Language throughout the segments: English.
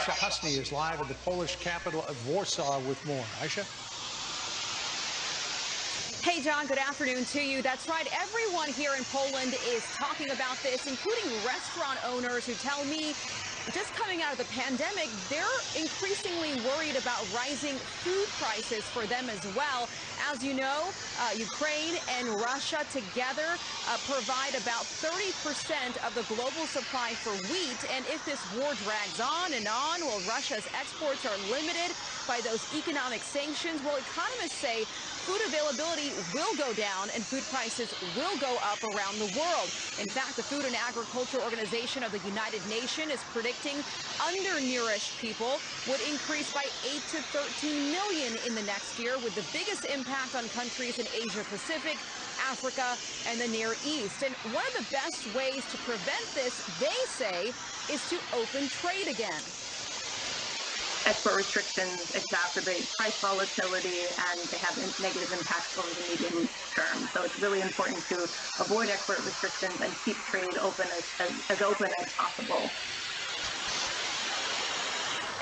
Aisha Husney is live at the Polish capital of Warsaw with more. Aisha? Hey, John, good afternoon to you. That's right. Everyone here in Poland is talking about this, including restaurant owners who tell me just coming out of the pandemic, they're increasingly worried about rising food prices for them as well. As you know, Ukraine and Russia together provide about 30% of the global supply for wheat. And if this war drags on, well, Russia's exports are limited by those economic sanctions. Well, economists say food availability will go down and food prices will go up around the world. In fact, the Food and Agriculture Organization of the United Nations is predicting undernourished people would increase by 8 to 13 million in the next year, with the biggest impact on countries in Asia Pacific, Africa, and the Near East. And one of the best ways to prevent this, they say, is to open trade again. Export restrictions exacerbate price volatility, and they have negative impacts over the medium term. So it's really important to avoid export restrictions and keep trade open as open as possible.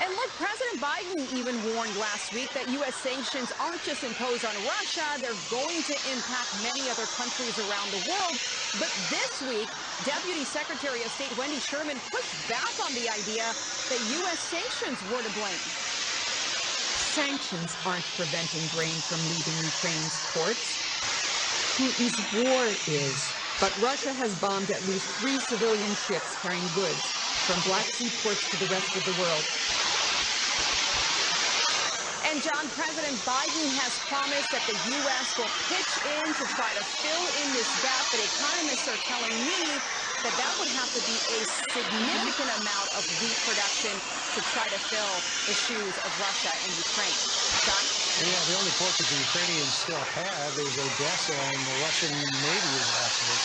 And look, President Biden even warned last week that U.S. sanctions aren't just imposed on Russia, they're going to impact many other countries around the world. But this week, Deputy Secretary of State Wendy Sherman pushed back on the idea that U.S. sanctions were to blame. Sanctions aren't preventing grain from leaving Ukraine's ports. Putin's war is. But Russia has bombed at least 3 civilian ships carrying goods from Black Sea ports to the rest of the world. And, John, President Biden has promised that the U.S. will pitch in to try to fill in this gap, but economists are telling me that that would have to be a significant amount of wheat production to try to fill the shoes of Russia and Ukraine. John? Yeah, the only port that the Ukrainians still have is Odessa, and the Russian Navy is after it.